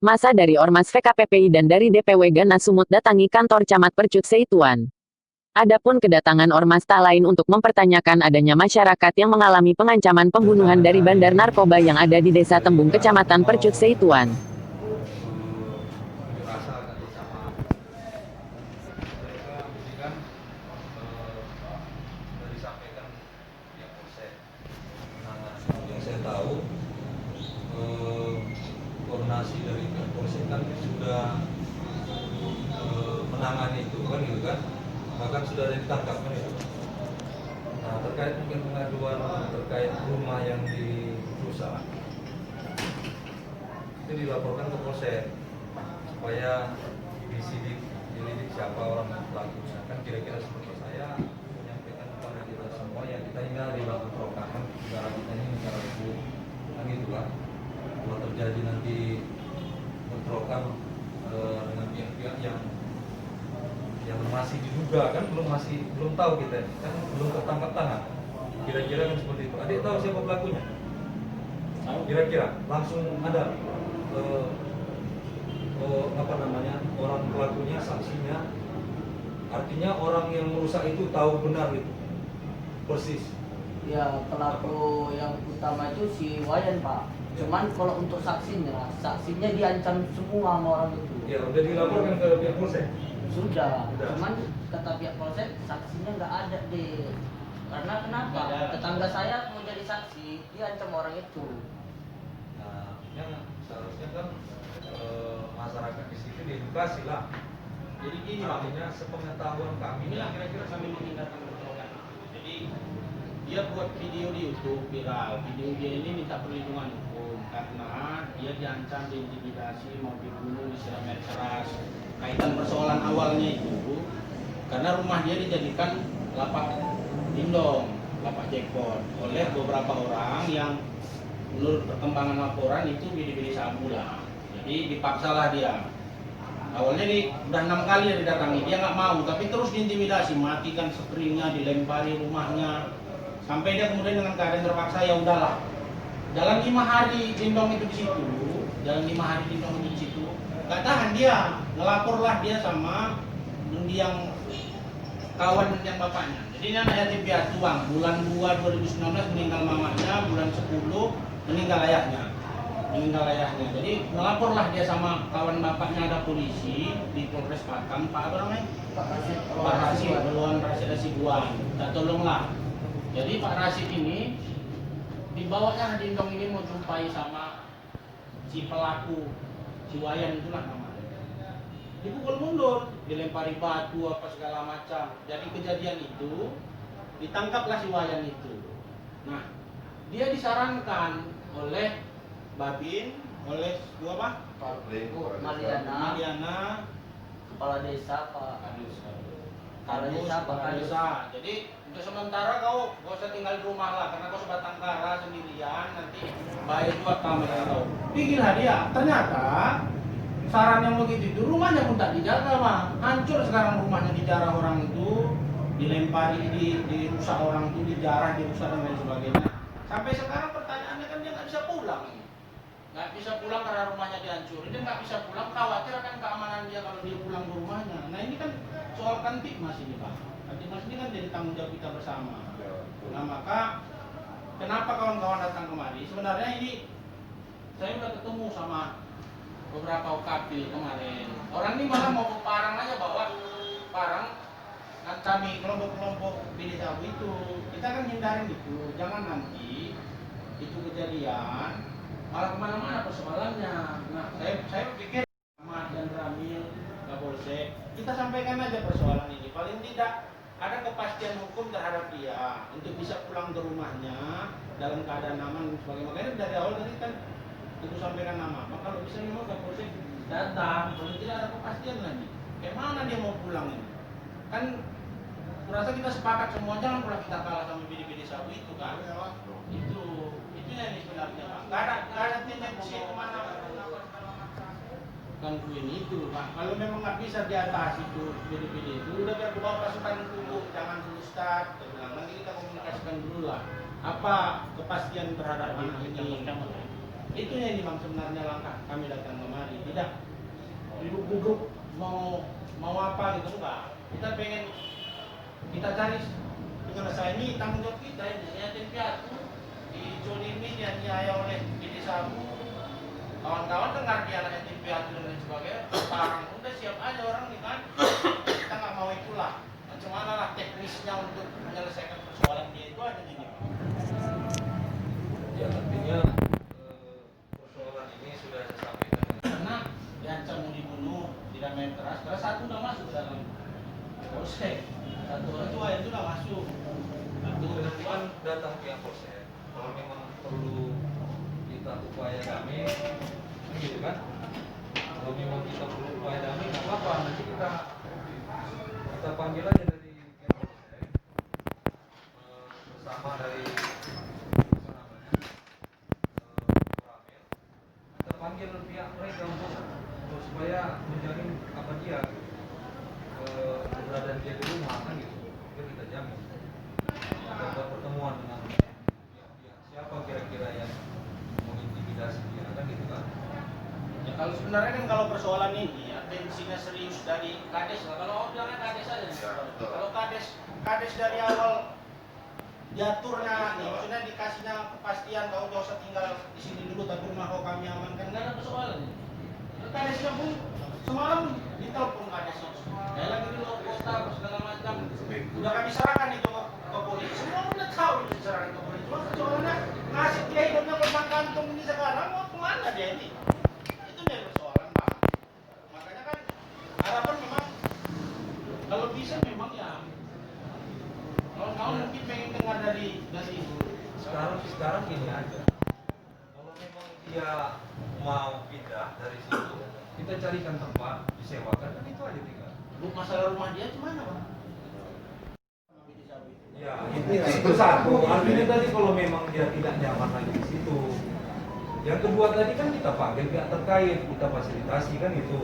Massa dari Ormas VKPPI dan dari DPW Ganas Sumut datangi kantor Camat Percut Seituan. Adapun kedatangan ormas tak lain untuk mempertanyakan adanya masyarakat yang mengalami pengancaman pembunuhan dari bandar narkoba yang ada di Desa Tembung Kecamatan Percut Seituan. Saya tahu koordinasi dari polisi kan sudah menangani itu kan gitu kan, bahkan sudah ditangkap kan itu. Nah, terkait mungkin pengaduan terkait rumah yang dirusak itu dilaporkan ke polsek supaya dilidik siapa orang pelakunya. Kan kira-kira seperti saya menyampaikan kepada kita semua yang kita hindari bentrokan, kan negara kita ini negara hukum kan gitu kan. Kalau terjadi nanti bentrokan dengan pihak-pihak yang masih diduga kan belum tahu kita kan belum tertangkap tangan, kira-kira kan seperti itu. Adik tahu siapa pelakunya? Kira-kira langsung ada orang pelakunya, saksinya, artinya orang yang merusak itu tahu benar itu persis. Ya, pelaku yang utama itu si Wayan, Pak. Cuman kalau untuk saksinya diancam semua sama orang itu. Ya, udah dilaporkan ke pihak polsek. Sudah. Cuman kata pihak polsek saksinya nggak ada deh. Karena kenapa? Tetangga saya mau jadi saksi, diancam orang itu. Nah, yang seharusnya kan masyarakat di situ diedukasi lah. Jadi gini, artinya sepengetahuan kami inilah kira-kira kami menghindarkan bentrokan. Jadi dia buat video di YouTube viral. Video dia ini minta perlindungan hukum karena dia diancam, diintimidasi, mau dibunuh, disiram air keras. Kaitan persoalan awalnya itu karena rumah dia dijadikan lapak dindong, lapak jackpot oleh beberapa orang yang menurut perkembangan laporan itu bidi-bidi sabu lah. Jadi dipaksalah dia. Awalnya udah 6 kali dia didatangi, dia nggak mau, tapi terus diintimidasi, matikan springnya, dilempari rumahnya, sampai dia kemudian dengan keadaan terpaksa ya udahlah. Dalam 5 hari dindong itu di situ, nggak tahan dia, ngelaporlah dia sama yang kawan yang bapaknya. Jadi ini anak yatim piatu bang, bulan 2 2019 meninggal mamanya, bulan 10 meninggal ayahnya. Jadi melaporlah dia sama kawan bapaknya, ada polisi di Polres Batang, Pak apa namanya? Pak Rasid, Beluan Rasid Asibuan. Kita tolonglah. Jadi Pak Rasid ini dibawanya dindong ini mau jumpai sama si pelaku, si Wayan itulah namanya. Dipukul mundur, dilempari batu apa segala macam. Jadi kejadian itu ditangkaplah si Wayan itu. Nah, dia disarankan oleh Babin, oleh apa? Maliana, Kepala desa, Pak. Kepala desa. Jadi untuk sementara kau gak usah tinggal di rumah lah, karena kau sebatang kara sendirian, nanti bahaya juga kamu tahu. Pikirlah dia, ternyata saran yang begitu itu rumahnya pun tak dijaga mah, hancur sekarang rumahnya, dijarah orang itu, dilempari, dirusak orang itu, dijarah, dirusak dan lain sebagainya. Sampai sekarang pertanyaannya kan dia nggak bisa pulang. Nggak bisa pulang karena rumahnya dihancurin, dia nggak bisa pulang, khawatir akan keamanan dia kalau dia pulang ke rumahnya. Nah ini kan soal Kamtibmas ini Pak. Kamtibmas ini kan jadi tanggung jawab kita bersama. Nah maka kenapa kawan-kawan datang kemari? Sebenarnya ini saya udah ketemu sama beberapa UKP kemarin. Orang ini malah mau ke Parang aja, bawa Parang. Kan kami kelompok-kelompok Bidi Sabu itu kita kan hindarin itu, jangan nanti itu kejadian malah kemana-mana persoalannya. Nah, saya pikir Ahmad dan Ramil, Kapolsek, kita sampaikan aja persoalan ini. Paling tidak ada kepastian hukum terhadap dia untuk bisa pulang ke rumahnya dalam keadaan aman. Sebagaimana dari awal tadi kan itu sampaikan nama. Maka kalau bisa memang Kapolsek datang, kalau tidak ada kepastian lagi. Kayak mana dia mau pulang ini? Kan kurasa kita sepakat semua, jangan pula kita kalah sama bidi-bidi sabu itu kan. Itu yang sebenarnya Pak. Gak ada tendensi kemana kan ini itu Pak. Kalau memang nggak bisa di atas itu bidi-bidi itu, udah biar bawa pasukan dulu, jangan dulu start. Nanti kita komunikasikan dulu lah. Apa kepastian terhadap anak ini? Itu yang bang sebenarnya langkah kami datang kemari. Tidak duduk-duduk mau apa gitu, enggak. Kita pengen kita cari dengan saya ini tanggung jawab kita ini yatim piatu dizolimi dianiaya oleh Gede Sabu, kawan-kawan dengar dia anak yatim piatu dan lain sebagainya, sekarang udah siap aja orang nih kan. Kita nggak mau itulah. Macam mana lah teknisnya untuk menyelesaikan persoalan dia itu aja gini. Ya artinya persoalan ini sudah saya sampaikan. Karena diancam mau dibunuh, tidak main keras. Karena satu udah masuk dalam polsek, satu orang tua itu udah masuk. Itu kan datang pihak polsek. Kalau memang perlu kita upaya damai, kan gitu kan? Kalau memang kita perlu upaya damai, nggak apa-apa. Nanti kita panggil aja dari pihak polsek bersama dari apa namanya Ramil. Kita panggil pihak mereka untuk supaya menjamin apa dia keberadaan dia di rumah kan gitu. Biar kita jamin. Ada pertemuan dengan pihak siapa kira-kira yang mengintimidasi dia kan gitu kan. Ya kalau sebenarnya kan kalau persoalan ini atensinya serius dari kades lah. Kalau orang bilangnya kades aja. Kalau kades dari awal diaturnya nih, maksudnya dikasihnya kepastian kau gak usah tinggal di sini dulu tapi rumah kau kami amankan, nggak ada persoalan. Kadesnya pun semalam ditelepon kadesnya. Saya lagi di luar kota segala macam. Udah kami serahkan itu ke polisi. Semua udah tahu itu diserahkan ke polisi. Cuma persoalannya ngasih dia hidupnya bersama kantung ini sekarang mau kemana dia ini? Itu dia persoalan Pak. Makanya kan harapan memang kalau bisa memang ya kawan-kawan mungkin pengen dengar dari Sekarang gini aja. Kalau memang dia mau pindah dari situ, kita carikan tempat disewakan kan itu aja tinggal. masalah rumah dia gimana Pak? Ya, itu satu. Artinya tadi kalau memang dia tidak nyaman lagi di situ. Yang kedua tadi kan kita panggil pihak terkait, kita fasilitasi kan itu.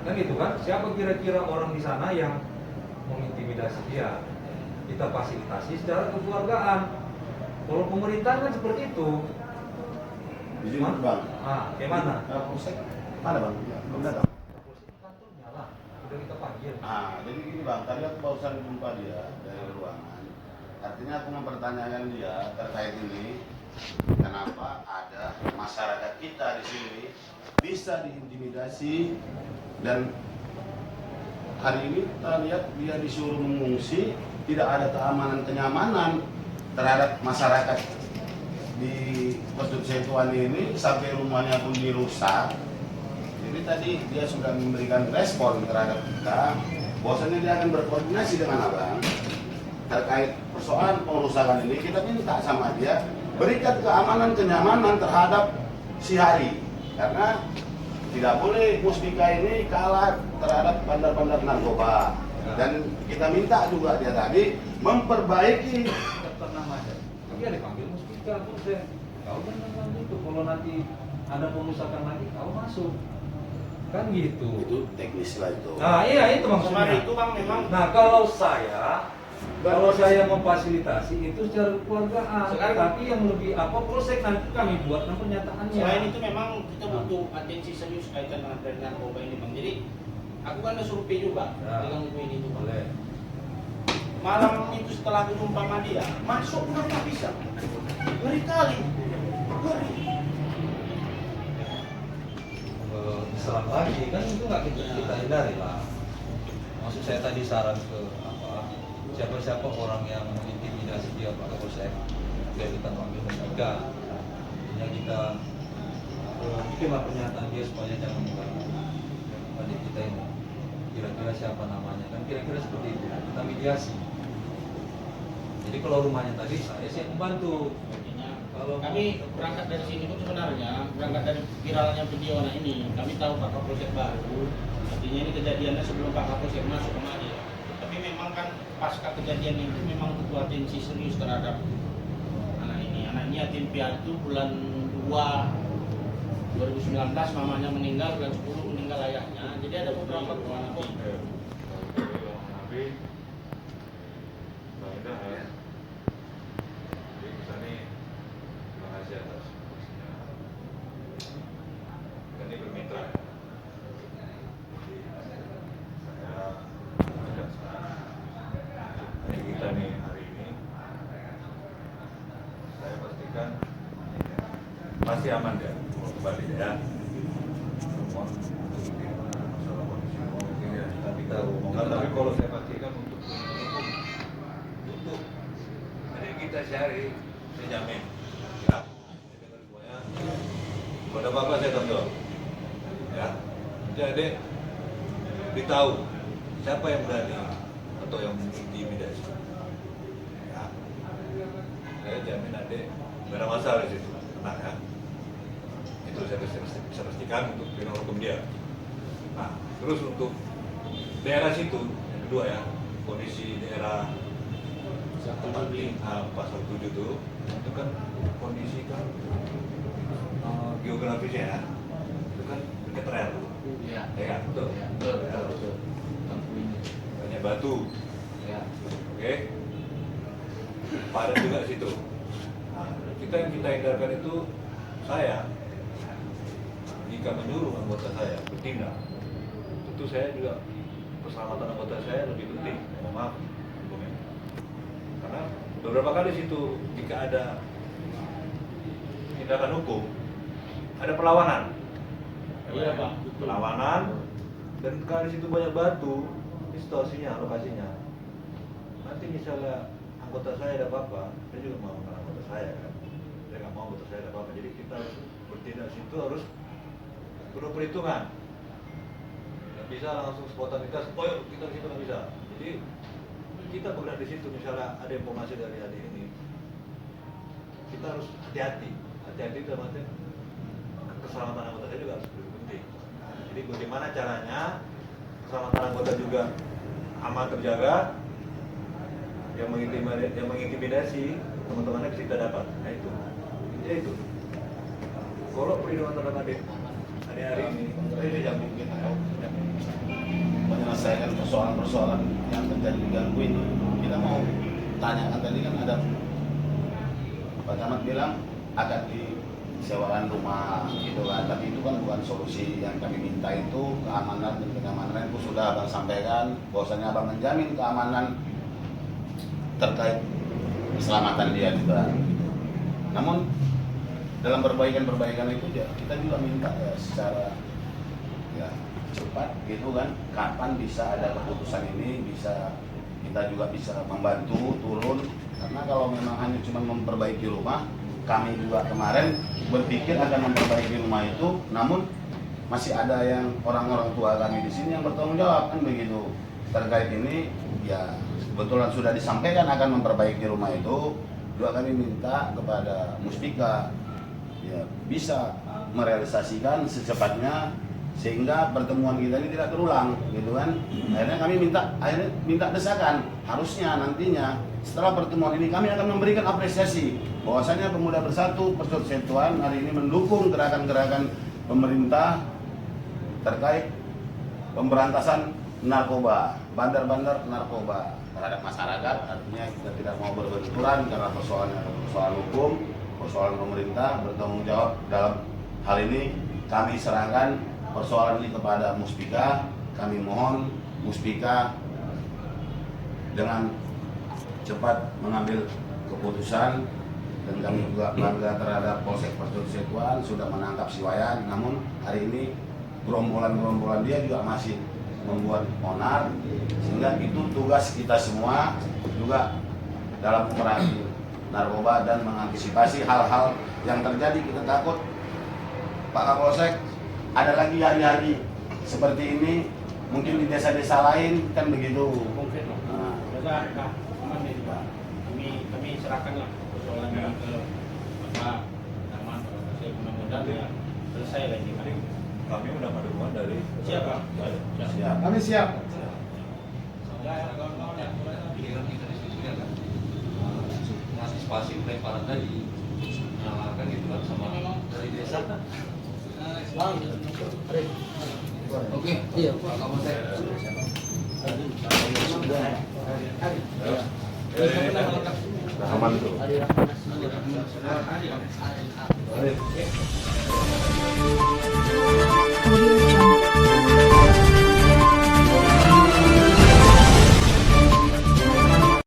Kan itu kan, siapa kira-kira orang di sana yang mengintimidasi dia? Kita fasilitasi secara kekeluargaan. Kalau pemerintahan kan seperti itu. Izin bang. Gimana? Polsek mana bang? Belum datang. Polisi kantornya lah, udah kita panggil. Jadi gini bang, tadi aku barusan jumpa dia dari ruangan. Artinya aku mempertanyakan dia terkait ini, kenapa ada masyarakat kita di sini bisa diintimidasi dan hari ini kita lihat dia disuruh mengungsi, tidak ada kenyamanan terhadap masyarakat di Kosduk Setuan ini sampai rumahnya pun dirusak. Jadi tadi dia sudah memberikan respon terhadap kita, bahwasanya dia akan berkoordinasi dengan abang terkait persoalan pengerusakan ini. Kita minta sama dia berikan kenyamanan terhadap si Hari, karena tidak boleh Musbika ini kalah terhadap bandar-bandar narkoba. Dan kita minta juga dia tadi memperbaiki namanya. Dia dipanggil Musbika, kau kan itu kalau nanti ada pengusakan lagi kau masuk. Kan gitu. itu teknis lah itu. Nah iya itu Kemarin maksudnya. itu bang memang Nah kalau saya memfasilitasi itu secara keluargaan. Sekarang- Tapi yang lebih apa polsek nanti kami buat pernyataannya. selain itu memang kita butuh atensi serius kaitan dengan narkoba ini bang. Jadi aku kan udah survei juga dengan ibu ini tuh. Boleh. Malam itu setelah aku jumpa sama dia, masuk pun nggak bisa. Ngeri kali. Ngeri. Diserang lagi kan itu nggak kita hindari lah. Maksud saya tadi saran ke siapa-siapa orang yang mengintimidasi dia Pak Kapolsek, biar kita panggil Musbika. Artinya kita bikinlah pernyataan dia supaya jangan mengganggu adik kita ini. Kira-kira siapa namanya kan kira-kira seperti itu. Kita mediasi. Jadi kalau rumahnya tadi saya sih membantu. Kalau Kami berangkat dari sini pun sebenarnya berangkat dari viralnya video anak ini. Kami tahu Pak Kapolsek baru. Artinya ini kejadiannya sebelum Pak Kapolsek masuk kemari. Tapi memang kan pasca kejadian itu memang butuh atensi serius terhadap anak ini. Anak ini yatim piatu bulan 2 2019 mamanya meninggal, bulan 10 meninggal ayahnya. Jadi ada beberapa keluarga. Nabi Bang Indah ya. Jadi misalnya terima kasih atas posisinya. dari kita nih hari ini, saya pastikan pasti aman ya, mau kembali ya. Semua masalah kondisi mungkin ya kita omongkan, tapi kalau saya pastikan untuk hari kita cari, saya jamin ya. Semuanya, kalau ada apa-apa saya tanggung jawab ya. Jadi beritahu siapa yang berani atau yang intimidasi ya. Saya jamin adek nggak ada masalah di situ, tenang ya. Itu saya bisa pastikan untuk bidang hukum dia. Nah, terus untuk daerah situ yang kedua ya, kondisi daerah pasal 7 itu kan kondisi kan geografisnya ya, itu kan dekat rel. Iya. Ya, betul. Betul. Banyak batu. Ya. Oke. Padat juga situ. Nah, yang kita hindarkan itu saya jika menyuruh anggota saya bertindak, tentu saya juga keselamatan anggota saya lebih penting. Mohon maaf, karena beberapa kali situ jika ada tindakan hukum, ada perlawanan. Iya, Pak. Perlawanan, dan kalau di situ banyak batu, ini situasinya, lokasinya. Nanti misalnya anggota saya ada apa-apa, saya juga mau anggota saya kan. Saya nggak mau anggota saya ada apa-apa. Jadi kita harus bertindak situ harus perlu perhitungan. Nggak bisa langsung spontanitas, oh yuk, kita di situ nggak bisa. Jadi kita bergerak di situ, misalnya ada informasi dari adik ini, kita harus hati-hati. Hati-hati dalam arti keselamatan anggota saya juga harus lebih penting. Jadi bagaimana caranya keselamatan anggota juga aman terjaga, yang mengintimidasi teman-temannya bisa kita dapat. Nah itu, intinya itu. Kalau perlindungan terhadap adik hari ini, saya dijamin menyelesaikan persoalan-persoalan yang terjadi di Ganggu ini. Kita mau tanyakan tadi kan ada Pak Camat bilang akan disewakan rumah gitu kan, tapi itu kan bukan solusi. Yang kami minta itu keamanan dan kenyamanan itu sudah Abang sampaikan, bahwasanya Abang menjamin keamanan terkait keselamatan dia juga. Namun dalam perbaikan itu ya, kita juga minta ya secara ya cepat gitu kan, kapan bisa ada keputusan ini, bisa kita juga bisa membantu turun. Karena kalau memang hanya cuma memperbaiki rumah, kami juga kemarin berpikir akan memperbaiki rumah itu, namun masih ada yang orang-orang tua kami di sini yang bertanggung jawab kan begitu terkait ini. Ya kebetulan sudah disampaikan akan memperbaiki rumah itu, juga kami minta kepada Muspika ya bisa merealisasikan secepatnya sehingga pertemuan kita ini tidak terulang gitu kan. Akhirnya kami minta desakan, harusnya nantinya setelah pertemuan ini kami akan memberikan apresiasi bahwasanya Pemuda Bersatu Persatuan hari ini mendukung gerakan-gerakan pemerintah terkait pemberantasan narkoba, bandar-bandar narkoba terhadap masyarakat. Artinya kita tidak mau berbenturan karena persoalan hukum, persoalan pemerintah bertanggung jawab dalam hal ini. Kami serahkan persoalan ini kepada Muspika. Kami mohon Muspika dengan cepat mengambil keputusan, dan kami juga bangga terhadap Polsek Persatuan sudah menangkap si Wayan. Namun hari ini gerombolan-gerombolan dia juga masih membuat onar, sehingga itu tugas kita semua juga dalam memerangi narkoba dan mengantisipasi hal-hal yang terjadi. Kita takut Pak Kapolsek ada lagi hari-hari seperti ini mungkin di desa-desa lain kan begitu. Konkret lah. Nah, aman nih Pak. Kami serahkanlah persoalan ini ke Bapak Taman. Saya mudah-mudahan ya selesai lagi. kami udah dukungan dari Siapa? Siap. Kami siap. Pikiran kita di situ ya kan, mengantisipasi pelemparan tadi, menyalakan gitu kan sama dari desa. Oke, iya Pak Kapolsek. Aman itu. Hari